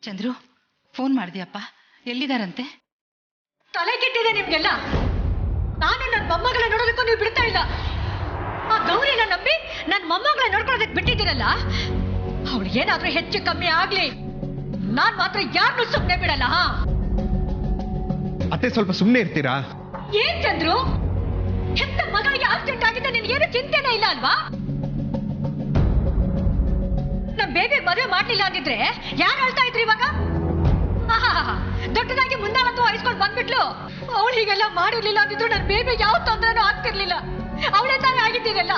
Chandru phone ಮಾಡಿದ್ಯಪ್ಪ? ಎಲ್ಲಿದಾರಂತೆ? ತಲೆ ಕೆಟ್ಟಿದೆ ನಿಮ್ಗೆಲ್ಲ. ನಾನು ನನ್ನ ಮೊಮ್ಮಗಳ ನೋಡೋದಕ್ಕೂ ನೀವು ಬಿಡ್ತಾ ಇಲ್ಲ. ಆ ಗೌರಿನ ನಂಬಿ ನನ್ನ ಮೊಮ್ಮಗಳ ನೋಡ್ಕೊಳ್ಳೋದಕ್ಕೆ ಬಿಟ್ಟಿದ್ದೀರಲ್ಲ, ಅವಳಿಗೆ ಏನಾದ್ರೂ ಹೆಚ್ಚು ಕಮ್ಮಿ ಆಗ್ಲಿ, ನಾನ್ ಮಾತ್ರ ಯಾರನ್ನೂ ಸುಮ್ಮನೆ ಬಿಡಲ್ಲ. ಅತ್ತೆ ಸ್ವಲ್ಪ ಸುಮ್ಮನೆ ಇರ್ತೀರಾ? ಏನ್ ಚಂದ್ರು, ಹೆತ್ತ ಮಗಳಿಗೆ ಆಕ್ಸಿಡೆಂಟ್ ಆಗಿದ್ದ ನಿನ್ಗೇನು ಚಿಂತೆನೇ ಇಲ್ಲ ಅಲ್ವಾ? ನಮ್ ಬೇಬಿ ಮದುವೆ ಮಾಡ್ಲಿಲ್ಲ ಅಂದಿದ್ರೆ ಯಾರು ಹೇಳ್ತಾ ಇದ್ರಿ ಇವಾಗ? ದೊಡ್ಡದಾಗಿ ಮುಂದಾಳಂತೂ ವಹಿಸ್ಕೊಂಡು ಬಂದ್ಬಿಟ್ಲು. ಅವಳು ಹೀಗೆಲ್ಲ ಮಾಡಿರ್ಲಿಲ್ಲ ಅಂದಿದ್ರು ನನ್ನ ಬೇಬಿ ಯಾವ ತೊಂದರೆನೂ ಆಗ್ತಿರ್ಲಿಲ್ಲ. ಅವಳೇ ತಾನೇ ಆಗಿದ್ದೀರಲ್ಲ.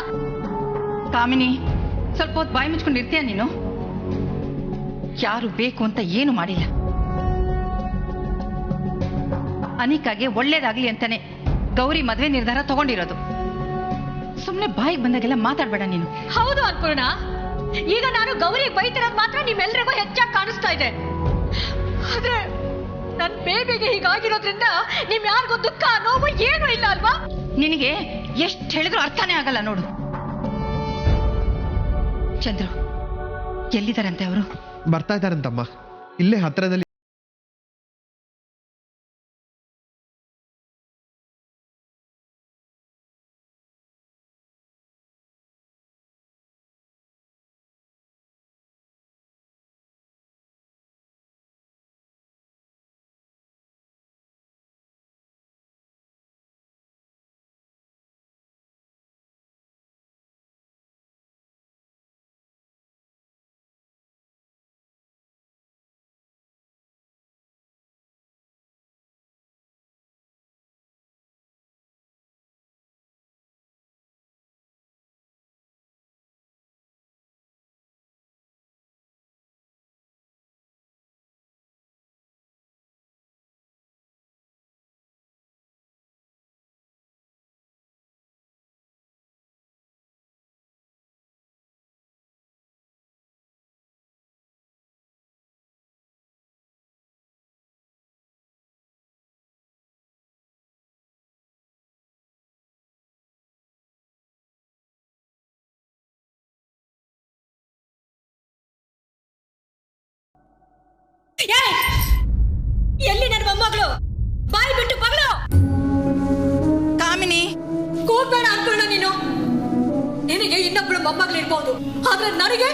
ಕಾಮಿನಿ, ಸ್ವಲ್ಪ ಹೊತ್ತು ಬಾಯಿ ಮುಚ್ಕೊಂಡು ಇರ್ತೀಯ ನೀನು? ಯಾರು ಬೇಕು ಅಂತ ಏನು ಮಾಡಿಲ್ಲ. ಅನಿಕಾಗೆ ಒಳ್ಳೇದಾಗ್ಲಿ ಅಂತಾನೆ ಗೌರಿ ಮದ್ವೆ ನಿರ್ಧಾರ ತಗೊಂಡಿರೋದು. ಸುಮ್ನೆ ಬಾಯಿಗೆ ಬಂದಾಗೆಲ್ಲ ಮಾತಾಡ್ಬೇಡ ನೀನು. ಹೌದು ಅನ್ಪೂರ್ಣ, ಈಗ ನಾನು ಗೌರಿಗೆ ಬೈತಿರೋದು ಮಾತ್ರ ನಿಮ್ಮೆಲ್ರಿಗೂ ಹೆಚ್ಚಾಗಿ ಕಾಣಿಸ್ತಾ ಇದೆ. ಆದ್ರೆ ನನ್ ಬೇಬಿಗೆ ಹೀಗಾಗಿರೋದ್ರಿಂದ ನಿಮ್ ಯಾರಿಗೂ ದುಃಖ ನೋವು ಏನೂ ಇಲ್ಲ ಅಲ್ವಾ? ನಿನಗೆ ಎಷ್ಟು ಹೇಳಿದ್ರು ಅರ್ಥನೇ ಆಗಲ್ಲ ನೋಡು. ಚಂದ್ರು, ಎಲ್ಲಿದಾರಂತೆ ಅವರು? ಬರ್ತಾ ಇದ್ದಾರಂತಮ್ಮ, ಇಲ್ಲೇ ಹತ್ರದಲ್ಲಿ. ಎಲ್ಲಿ ನನ್ನ ಮೊಮ್ಮಗಳು? ಬಾಯಿ ಬಿಟ್ಟು ಬಗಳು. ಕಾಮಿನಿ, ಕೂಗ್ಬೇಡ ಅನ್ಪೂರ್ಣ ನೀನು. ನಿನಗೆ ಇನ್ನೊಬ್ಳು ಮೊಮ್ಮಗಳಿರ್ಬೋದು, ಆದ್ರೆ ನನಗೆ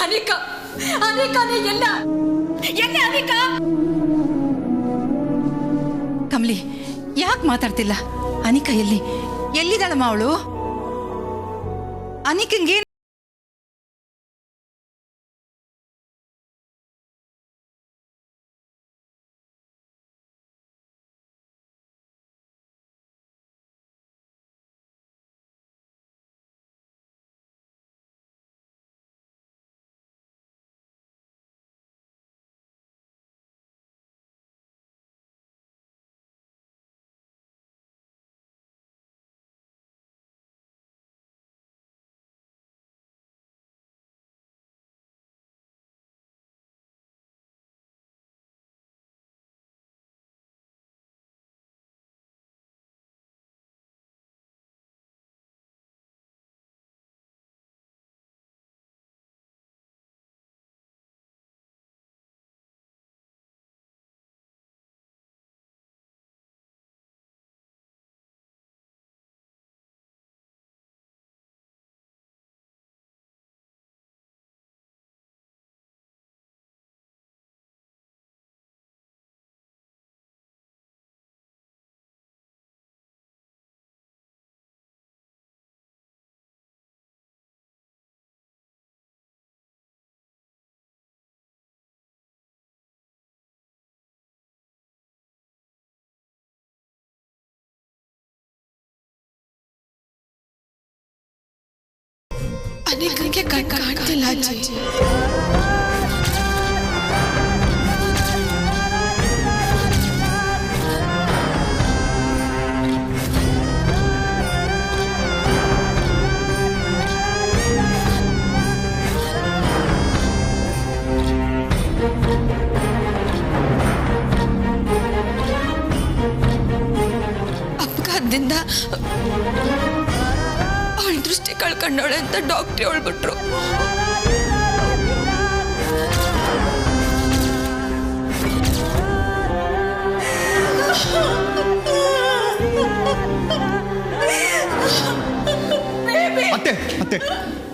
ಅನಿಕಾನೇ ಎಲ್ಲ. ಎಲ್ಲಿ ಅನಿಕಾ? ಕಮಲಿ, ಯಾಕೆ ಮಾತಾಡ್ತಿಲ್ಲ? ಅನಿಕಾ ಎಲ್ಲಿದ್ದಾಳಮ್ಮ ಅವಳು? ಅನಿಕಂಗೆ ಅನಿಕಂಗೆ ಕಾಣ್ತಿಲ್ಲ ಅಜ್ಜಿ. ಅಪಘಾತದಿಂದ ಅವಳ ದೃಷ್ಟಿ ಕಳ್ಕೊಂಡವಳೆ ಅಂತ ಡಾಕ್ಟ್ರಿ ಹೇಳ್ಬಿಟ್ರು.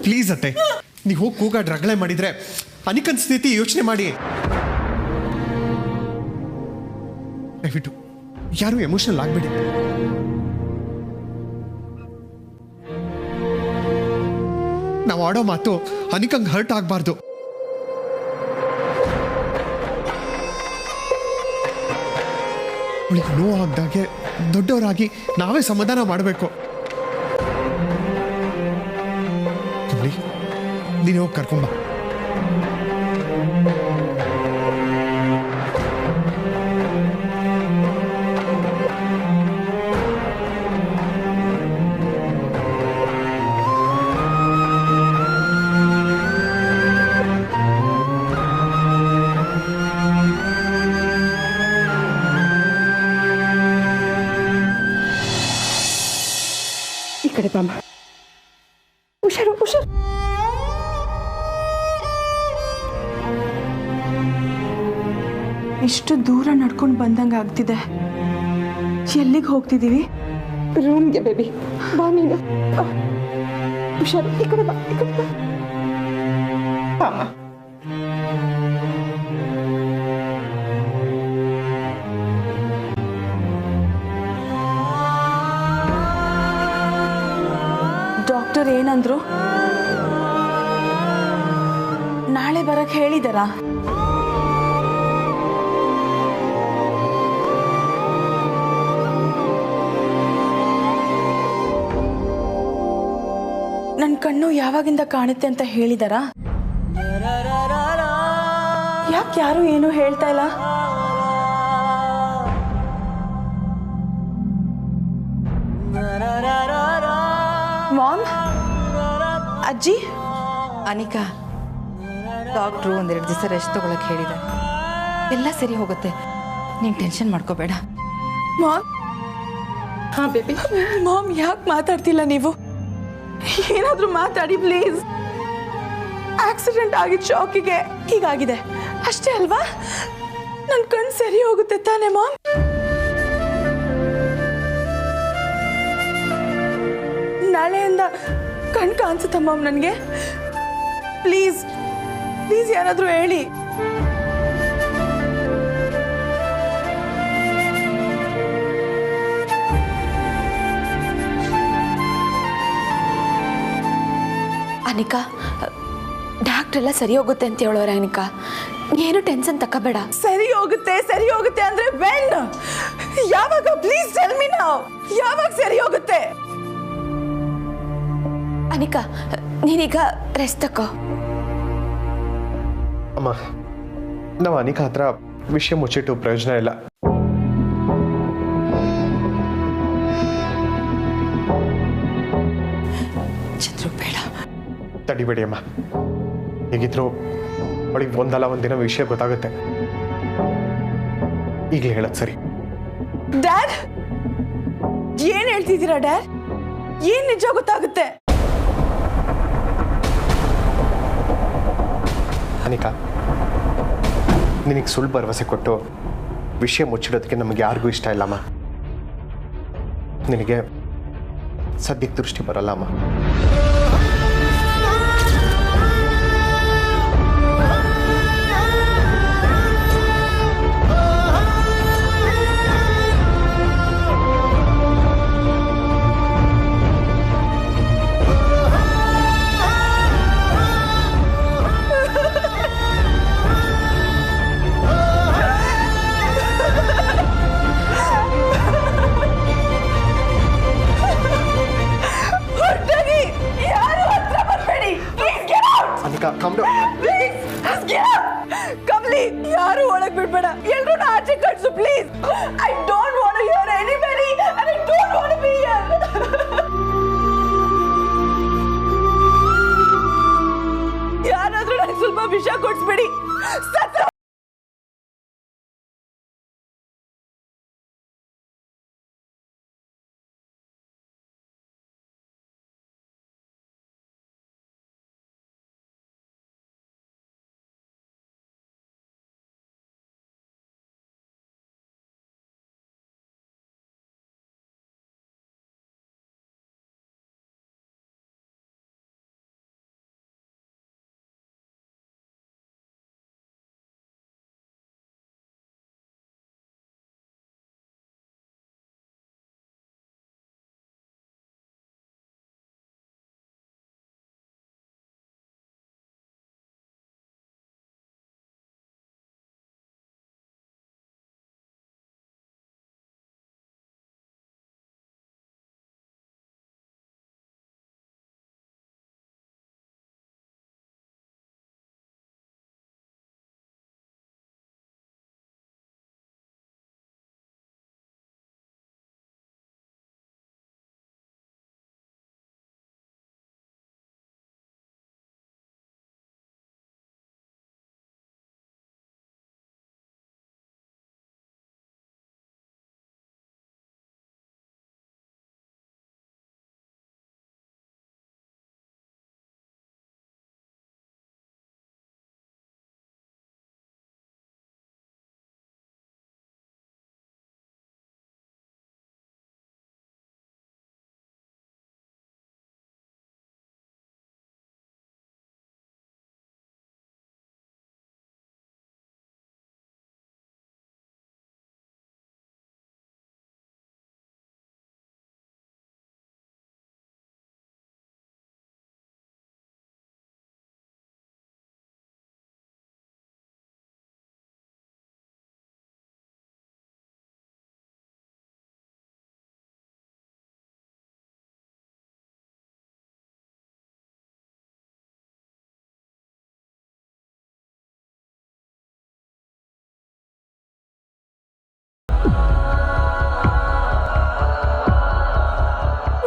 ಪ್ಲೀಸ್ ಅತ್ತೆ, ನೀವು ಹೋಗಿ ಕೂಗಾಡ್ ರಗಳೆ ಮಾಡಿದ್ರೆ ಅನಿಕನ್ ಸ್ಥಿತಿ ಯೋಚನೆ ಮಾಡಿ. ದಯವಿಟ್ಟು ಯಾರು ಎಮೋಷನಲ್ ಆಗ್ಬೇಡಿ. ನಾವು ಆಡೋ ಮಾತು ಅನಿಕಂಗ್ ಹರ್ಟ್ ಆಗ್ಬಾರ್ದು. ಅವಳಿಗೆ ನೋವು ಆಗ್ದಾಗೆ ದೊಡ್ಡವರಾಗಿ ನಾವೇ ಸಮಾಧಾನ ಮಾಡಬೇಕು. ನೀನು ಹೋಗಿ ಕರ್ಕೊಂಬ. ಈ ಕಡೆ ಬಾಮ್ಮ. ಹುಷಾರು ಹುಷಾರು. ಇಷ್ಟು ದೂರ ನಡ್ಕೊಂಡು ಬಂದಂಗೆ ಆಗ್ತಿದೆ. ಎಲ್ಲಿಗೆ ಹೋಗ್ತಿದ್ದೀವಿ? ರೂಮ್ಗೆ ಬೇಬಿ. ಬಾ ನೀನು. ಹುಷಾರು. ಈ ಕಡೆ ಬಾ, ಈ ಕಡೆ ಬಾ. ಬಾಮ್ಮ. ಡಾಕ್ಟರ್ ಏನಂದ್ರು? ನಾಳೆ ಬರಕ್ ಹೇಳಿದಾರಾ? ನನ್ನ ಕಣ್ಣು ಯಾವಾಗಿಂದ ಕಾಣುತ್ತೆ ಅಂತ ಹೇಳಿದಾರಾ? ಯಾಕೆ ಯಾರು ಏನು ಹೇಳ್ತಾ ಇಲ್ಲ? ಮಾಮ್, ಅಜ್ಜಿ. ಅನಿಕಾ, ಡಾಕ್ಟ್ರು ಒಂದೆರಡು ದಿವಸ ರೆಸ್ಟ್ ತಗೊಳಕ್ ಹೇಳಿದ್ದಾರೆ. ಎಲ್ಲ ಸರಿ ಹೋಗುತ್ತೆ, ನೀನು ಟೆನ್ಷನ್ ಮಾಡ್ಕೋಬೇಡ. ಮಾಮ್. ಹಾ ಬೇಬಿ. ಮಾಮ್, ಯಾಕೆ ಮಾತಾಡ್ತಿಲ್ಲ ನೀವು? ಏನಾದ್ರೂ ಮಾತಾಡಿ ಪ್ಲೀಸ್. ಆಕ್ಸಿಡೆಂಟ್ ಆಗಿದ್ದ ಶಾಕಿಗೆ ಹೀಗಾಗಿದೆ ಅಷ್ಟೇ ಅಲ್ವಾ? ನನ್ನ ಕಣ್ಣು ಸರಿ ಹೋಗುತ್ತೆ ತಾನೇ ಮಾಮ್? ನಾಳೆಯಿಂದ ಕಣ್ ಕಾಣಿಸುತ್ತ ಮಾಮ್ ನನಗೆ? ಪ್ಲೀಸ್ ಪ್ಲೀಸ್ ಯಾರಾದ್ರೂ ಹೇಳಿ. ಅನಿಕಾ, ಡಾಕ್ಟ್ರ್ ಎಲ್ಲ ಸರಿ ಹೋಗುತ್ತೆ ಅಂತ ಹೇಳೋರೆ. ಅನಿಕಾ, ಏನು ಟೆನ್ಷನ್ ತಗೋಬೇಡ. ಸರಿ ಹೋಗುತ್ತೆ ಅಂದ್ರೆ ವೆನ್? ಯಾವಾಗ? Please tell me now. ಯಾವಾಗ ಸರಿ ಹೋಗುತ್ತೆ? ಅನಿಕಾ, ನೀನೀಗ ರೆಸ್ಟ್ ತಗೋ. ಅಮ್ಮ, ನಾವು ಅನಿಕಾ ಹತ್ರ ವಿಷಯ ಮುಚ್ಚಿಟ್ಟು ಪ್ರಯೋಜನ ಇಲ್ಲ. ಚಂದ್ರು, ಬೇಡ. ತಡಿಬೇಡಿ ಅಮ್ಮ. ಹೇಗಿದ್ರು ಅವಳಿಗೆ ಒಂದಲ್ಲ ಒಂದಿನ ವಿಷಯ ಗೊತ್ತಾಗುತ್ತೆ. ಈಗಲೇ ಹೇಳೋದು ಸರಿ. ಡ್ಯಾಡ್, ಏನ್ ಹೇಳ್ತಿದ್ದೀರಾ ಡ್ಯಾಡ್? ಏನ್ ನಿಜ ಗೊತ್ತಾಗುತ್ತೆ? ಅನಿಕಾ, ನಿನಗೆ ಸುಳ್ಳು ಭರವಸೆ ಕೊಟ್ಟು ವಿಷಯ ಮುಚ್ಚಿಡೋದಕ್ಕೆ ನಮಗೆ ಯಾರಿಗೂ ಇಷ್ಟ ಇಲ್ಲಮ್ಮ. ನಿನಗೆ ಸದ್ಯಕ್ಕೆ ದೃಷ್ಟಿ ಬರಲ್ಲ ಅಮ್ಮ.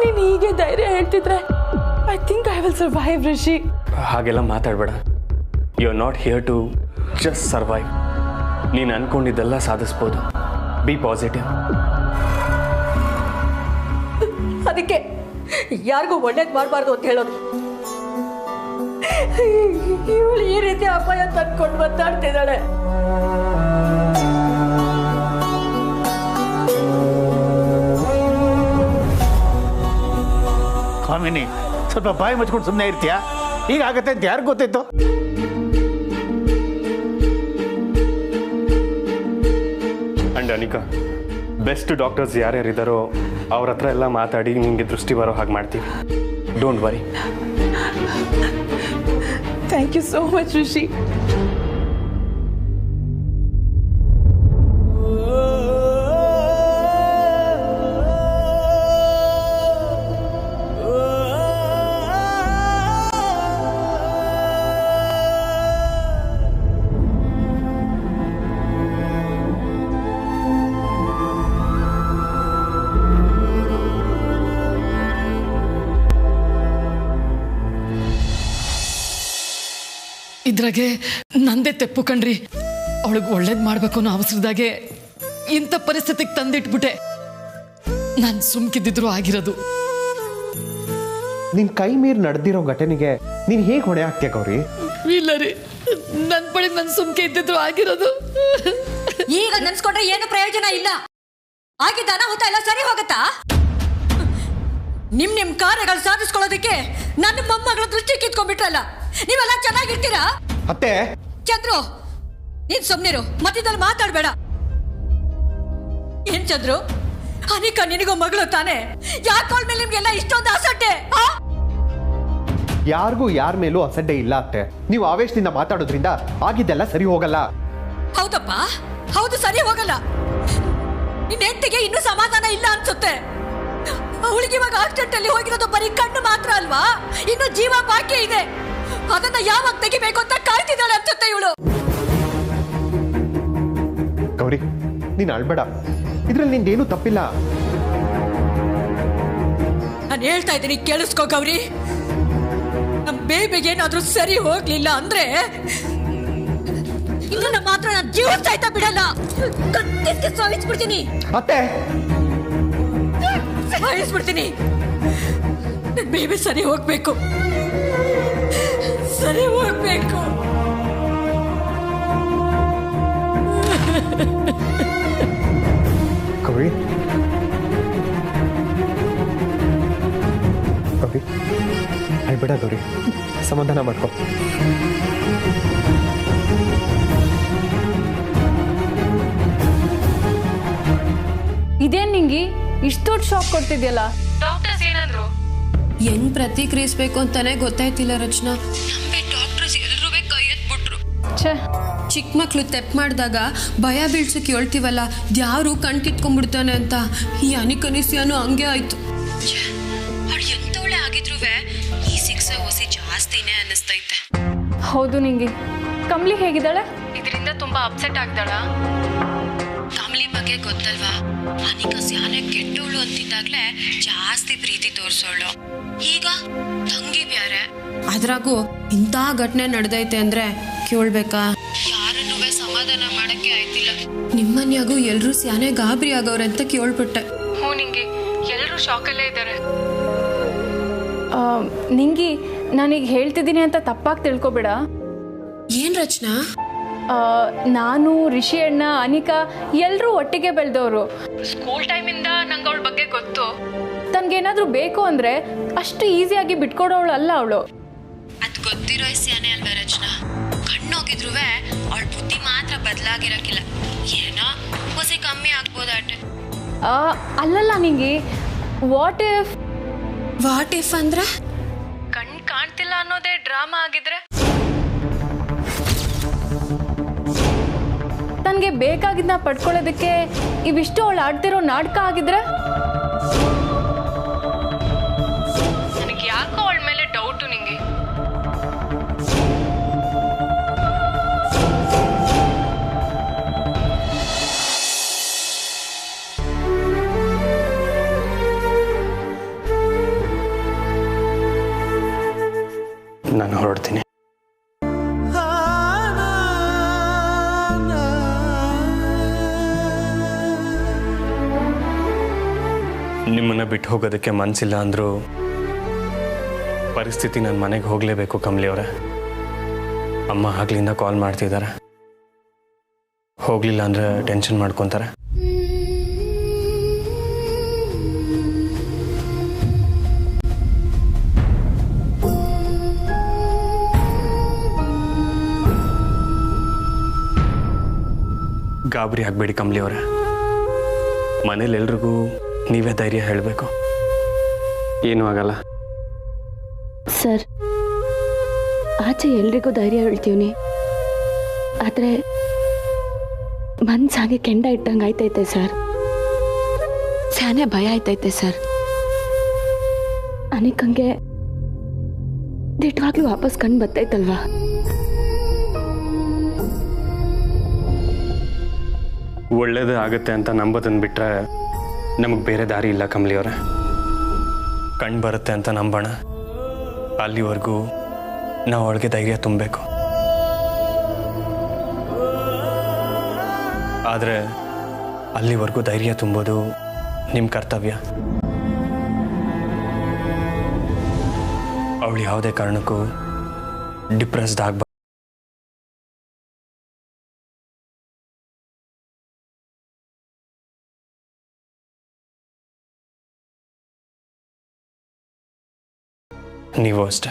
ನೀನು ಹೀಗೆ ಧೈರ್ಯ ಹೇಳ್ತಿದ್ರೆ I think I will survive Rishi. ಹಾಗೆಲ್ಲ ಮಾತಾಡಬೇಡ. You are not here to just survive. ನೀನು ಅನ್ಕೊಂಡಿದ್ದೆಲ್ಲ ಸಾಧಿಸ್ಬೋದು. B positive. ಅದಕ್ಕೆ ಯಾರಿಗೂ ಒಳ್ಳೇದು ಮಾಡಬಾರ್ದು ಅಂತ ಹೇಳೋದು. ಇವಳು ಈ ರೀತಿ ಅಪಾಯ ತಂದ್ಕೊಂಡು ಮಾತಾಡ್ತಿದ್ದಾಳೆ. ಕಾಮಿನಿ, ಸ್ವಲ್ಪ ಬಾಯಿ ಮುಚ್ಕೊಂಡು ಸುಮ್ಮನೆ ಇರ್ತೀಯಾ? ಹೀಗಾಗತ್ತೆ ಅಂತ ಯಾರಿಗೆ ಗೊತ್ತಿತ್ತು? ಅಂಡ್ ಅನಿಕಾ, ಬೆಸ್ಟ್ ಡಾಕ್ಟರ್ಸ್ ಯಾರ್ಯಾರಿದ್ದಾರೋ ಅವ್ರ ಹತ್ರ ಎಲ್ಲ ಮಾತಾಡಿ ನಿಮಗೆ ದೃಷ್ಟಿ ಬರೋ ಹಾಗೆ ಮಾಡ್ತೀವಿ. Don't worry. Thank you so much Rishi. ಇದ್ರಾಗೆ ನಂದೇ ತೆಪ್ಪು ಕಣ್ರಿ. ಅವಳಿಗೆ ಒಳ್ಳೇದು ಮಾಡ್ಬೇಕು ಅನ್ನೋ ಅವಸರದಾಗೆ ಇಂಥ ಪರಿಸ್ಥಿತಿಗೆ ತಂದಿಟ್ಬಿಟ್ಟೆ. ನಾನು ಸುಮ್ಕಿದ್ದಿದ್ರು ಆಗಿರೋದು. ನಿನ್ ಕೈ ಮೀರಿ ನಡೆದಿರೋ ಘಟನೆಗೆ ನೀನ್ ಹೇಗೆ ಹೊಣೆ ಆಗ್ತೀಯ ಗೌರಿ? ಇಲ್ಲ ರೀ, ನನ್ನ ಬಳಿ ನಾನು ಸುಮ್ಕೆ ಇದ್ದಿದ್ರು ಆಗಿರೋದು. ಈಗ ನೆನ್ಸ್ಕೊಂಡ್ರೆ ಏನು ಪ್ರಯೋಜನ ಇಲ್ಲ. ಆಗಿದ್ದ ಅನಾಹುತ ಎಲ್ಲ ಸರಿ ಹೋಗತ್ತಾ? ನಿಮ್ ಕಾರ್ಯಗಳು ಸಾಧಿಸ್ಕೊಳ್ಳೋದಕ್ಕೆ ನನ್ನ ಮೊಮ್ಮಗಳ ದೃಷ್ಟಿ ಕಿತ್ಕೊಂಡ್ಬಿಟ್ರಲ್ಲ. ನೀವೆಲ್ಲ ಚೆನ್ನಾಗಿರ್ತೀರಾ? ಅತ್ತೆ, ಚಂದ್ರು, ನೀನ್ ಸುಮ್ನಿರು, ಮಧ್ಯದಲ್ಲಿ ಮಾತಾಡ್ಬೇಡ. ಏನ್ ಚಂದ್ರು, ಅನಿಕಾ ನಿನಗೂ ಮಗಳು ತಾನೆ? ಯಾಕೋಳ್ ಮೇಲೆ ನಿಮ್ಗೆಲ್ಲ ಇಷ್ಟೊಂದು ಅಸಡ್ಡೆ? ಯಾರಿಗೂ ಯಾರ ಮೇಲೂ ಅಸಡ್ಡೆ ಇಲ್ಲ ಅತ್ತೆ. ನೀವು ಆವೇಶದಿಂದ ಮಾತಾಡೋದ್ರಿಂದ ಆಗಿದ್ದೆಲ್ಲ ಸರಿ ಹೋಗಲ್ಲ. ಹೌದಪ್ಪ, ಹೌದು, ಸರಿ ಹೋಗಲ್ಲ. ನಿನ್ನ ಹೆಂಡತಿಗೆ ಇನ್ನೂ ಸಮಾಧಾನ ಇಲ್ಲ ಅನ್ಸುತ್ತೆ. ಅವಳಿಗೆ ಇವಾಗ ಆಕ್ಸಿಡೆಂಟ್ ಅಲ್ಲಿ ಹೋಗಿರೋದು ಬರೀ ಕಣ್ಣು ಮಾತ್ರ ಅಲ್ವಾ, ಇನ್ನು ಜೀವ ಬಾಕಿ ಇದೆ. ಅದನ್ನ ಯಾವಾಗ ತೆಗಿಬೇಕು ಅಂತ ಕಾಯ್ತಿದ್ದಾಳೆ ಅನ್ಸುತ್ತೆ ಇವಳು. ಗೌರಿ, ನೀನ್ ಅಳ್ಬೇಡ. ಇದ್ರಲ್ಲಿ ನಿಂದೇನು ತಪ್ಪಿಲ್ಲ. ನಾನು ಹೇಳ್ತಾ ಇದ್ದೀನಿ, ಕೇಳಿಸ್ಕೋ ಗೌರಿ. ನಮ್ ಬೇಬಿಗೆ ಏನಾದ್ರೂ ಸರಿ ಹೋಗ್ಲಿಲ್ಲ ಅಂದ್ರೆ ಇನ್ನ ಮಾತ್ರ ನಾನು ಜೀವ ಸಾಯ್ತಾ ಬಿಡಲ್ಲ. ಕತ್ತಿಗೆ ಸಾಯಿಸ್ಬಿಡ್ತೀನಿ ಅತ್ತೆ, ಸಾಯಿಸ್ಬಿಡ್ತೀನಿ. ನನ್ ಬೇಬಿ ಸರಿ ಹೋಗ್ಬೇಕು, ಸರಿ ಹೋಗ್ಬೇಕು. ಗೌರಿ, ಗೌರಿ ಅಳ್ಬೇಡ ಗೌರಿ, ಸಮಾಧಾನ ಮಾಡ್ಕೊ. ಇದೇನ್ ನಿಂಗಿ ಇಷ್ಟು ದೊಡ್ಡ ಶಾಕ್ ಕೊಡ್ತಿದ್ಯಲ್ಲ? ಡಾಕ್ಟರ್ಸ್ ಏನಂದ್ರು? ಹೆಂಗ್ ಪ್ರತಿಕ್ರಿಯಿಸ್ಬೇಕು ಅಂತಾನೆ ಗೊತ್ತಾಯ್ತಿಲ್ಲ ರಚನಾ. ನಮ್ಗೆ ಡಾಕ್ಟರ್ಸ್ ಎಲ್ರೂ ಕೈ ಎತ್ಬಿಟ್ರು. ಚಿಕ್ಕ ಮಕ್ಳು ತೆಪ್ಪು ಮಾಡಿದಾಗ ಭಯ ಬೀಳ್ಸಕ್ಕೆ ಹೇಳ್ತೀವಲ್ಲ, ಯಾರು ಕಣ್ ಕಿತ್ಕೊಂಡ್ಬಿಡ್ತಾನೆ ಅಂತ. ಈ ಅನಿಕನಿಸ್ಯಾನು ಹಂಗೆ ಆಯ್ತು. ಅವಳು ಎಂತವಳೆ ಆಗಿದ್ರು ಈ ಸಿಕ್ಸೆ ಓಸಿ ಜಾಸ್ತಿನೇ ಅನ್ನಿಸ್ತೈತೆ. ಹೌದು ನಿಂಗಿ. ಕಮ್ಲಿ ಹೇಗಿದ್ದಾಳೆ? ಇದರಿಂದ ತುಂಬಾ ಅಪ್ಸೆಟ್ ಆಗ್ದಾಳ. ಕಮಲಿ ಬಗ್ಗೆ ಗೊತ್ತಲ್ವಾ, ಅನಿಕಾ ಸ್ಯಾನೆ ಕೆಟ್ಟವಳು ಅಂತಿದ್ದಾಗ್ಲೇ ಜಾಸ್ತಿ ಪ್ರೀತಿ ತೋರ್ಸೋಳು. ಈಗ ತಂಗಿ ಬ್ಯಾರೆ, ಅದ್ರಾಗೂ ಇಂಥ ಘಟನೆ ನಡೆದೈತೆ ಅಂದ್ರೆ ಕೇಳ್ಬೇಕಾ? ಯಾರನ್ನೂ ಸಮಾಧಾನ ಮಾಡಕ್ಕೆ ಆಯ್ತಿಲ್ಲ. ನಿಮ್ಮನ್ಯಾಗೂ ಎಲ್ರೂ ಸ್ಯಾನೆ ಗಾಬರಿ ಆಗವ್ರೆ ಅಂತ ಕೇಳ್ಬಿಟ್ಟೆ. ಹ್ಞೂ ನಿಂಗೆ, ಎಲ್ಲರೂ ಶಾಕಲ್ಲೇ ಇದ್ದಾರೆ. ನಿಂಗಿ, ನಾನೀಗ ಹೇಳ್ತಿದ್ದೀನಿ ಅಂತ ತಪ್ಪಾಗಿ ತಿಳ್ಕೊಬೇಡ. ಏನ್ ರಚನಾ? ನಾನು, ರಿಷಿ ಅಣ್ಣ, ಅನಿಕಾ ಎಲ್ಲರೂ ಒಟ್ಟಿಗೆ ಬೆಳೆದವರು. ಸ್ಕೂಲ್ ಟೈಮಿಂದ ನಂಗೆ ಅವಳ ಬಗ್ಗೆ ಗೊತ್ತು. ತನ್ಗೇನಾದ್ರೂ ಬೇಕು ಅಂದ್ರೆ ಅಷ್ಟು ಈಸಿಯಾಗಿ ಬಿಟ್ಕೊಡೋಳು ಅಲ್ಲ ಅವಳು. ಅದ್ ಗೊತ್ತಿರೋ ಸ್ಯಾನೆ ಅಲ್ವಾ ರಚನಾ? ಕಣ್ಣೋಗಿದ್ರು ಅವಳ ಬುದ್ಧಿ ಮಾತ್ರ ಬದಲಾಗಿರಕ್ಕಿಲ್ಲ. ಏನೋ ಹೊಸಿ ಕಮ್ಮಿ ಆಗ್ಬೋದಾಟೆ. ಅಲ್ಲಲ್ಲ ನಿಂಗಿ, ವಾಟ್ ಇಫ್ ಅಂದ್ರೆ ಕಣ್ ಕಾಣ್ತಿಲ್ಲ ಅನ್ನೋದೇ ಡ್ರಾಮಾ ಆಗಿದ್ರೆ? ತನ್ಗೆ ಬೇಕಾಗಿದ್ನ ಪಡ್ಕೊಳ್ಳೋದಕ್ಕೆ ಇವಿಷ್ಟು ಅವಳು ಆಡ್ತಿರೋ ನಾಟಕ ಆಗಿದ್ರೆ? ನನಗೆ ಯಾಕೋ ಅವಳ ಮೇಲೆ ಡೌಟು ನಿಂಗೆ. ನಿಮ್ಮನ್ನು ಬಿಟ್ಟು ಹೋಗೋದಕ್ಕೆ ಮನಸ್ಸಿಲ್ಲ ಅಂದರೂ ಪರಿಸ್ಥಿತಿ ನನ್ನ ಮನೆಗೆ ಹೋಗಲೇಬೇಕು ಕಮಲಿ ಅವರೇ. ಅಮ್ಮ ಆಗ್ಲಿಂದ ಕಾಲ್ ಮಾಡ್ತಿದ್ದಾರೆ. ಹೋಗಲಿಲ್ಲ ಅಂದರೆ ಟೆನ್ಷನ್ ಮಾಡ್ಕೊತಾರೆ. ಗಾಬರಿ ಆಗಬೇಡಿ ಕಮಲಿ ಅವರೇ. ಮನೇಲಿ ಎಲ್ರಿಗೂ ನೀವೇ ಧೈರ್ಯ ಹೇಳಬೇಕು. ಏನೂ ಆಗಲ್ಲ ಸರ್. ಆಚೆ ಎಲ್ರಿಗೂ ಧೈರ್ಯ ಹೇಳ್ತೀವಿ, ಆದರೆ ಮನ್ಸಾಗೆ ಕೆಂಡ ಇಟ್ಟಂಗೆ ಆಯ್ತೈತೆ ಸರ್. ಸ್ಯಾನೆ ಭಯ ಆಯ್ತೈತೆ ಸರ್. ಅನಿಕಂಗೆ ದಿಟ್ಟವಾಗ್ಲೂ ವಾಪಸ್ ಕಂಡು ಬರ್ತೈತಲ್ವಾ? ಒಳ್ಳೇದೇ ಆಗುತ್ತೆ ಅಂತ ನಂಬೋದನ್ನು ಬಿಟ್ಟರೆ ನಮಗೆ ಬೇರೆ ದಾರಿ ಇಲ್ಲ ಕಮಲಿ ಅವರೇ. ಕಣ್ಣು ಬರುತ್ತೆ ಅಂತ ನಂಬೋಣ. ಅಲ್ಲಿವರೆಗೂ ನಾವು ಅವಳಿಗೆ ಧೈರ್ಯ ತುಂಬಬೇಕು. ಆದರೆ ಅಲ್ಲಿವರೆಗೂ ಧೈರ್ಯ ತುಂಬೋದು ನಿಮ್ಮ ಕರ್ತವ್ಯ. ಅವಳು ಯಾವುದೇ ಕಾರಣಕ್ಕೂ ಡಿಪ್ರೆಸ್ಡ್ ಆಗಬಾರ್ದು. ನೀವು ಅಷ್ಟೇ.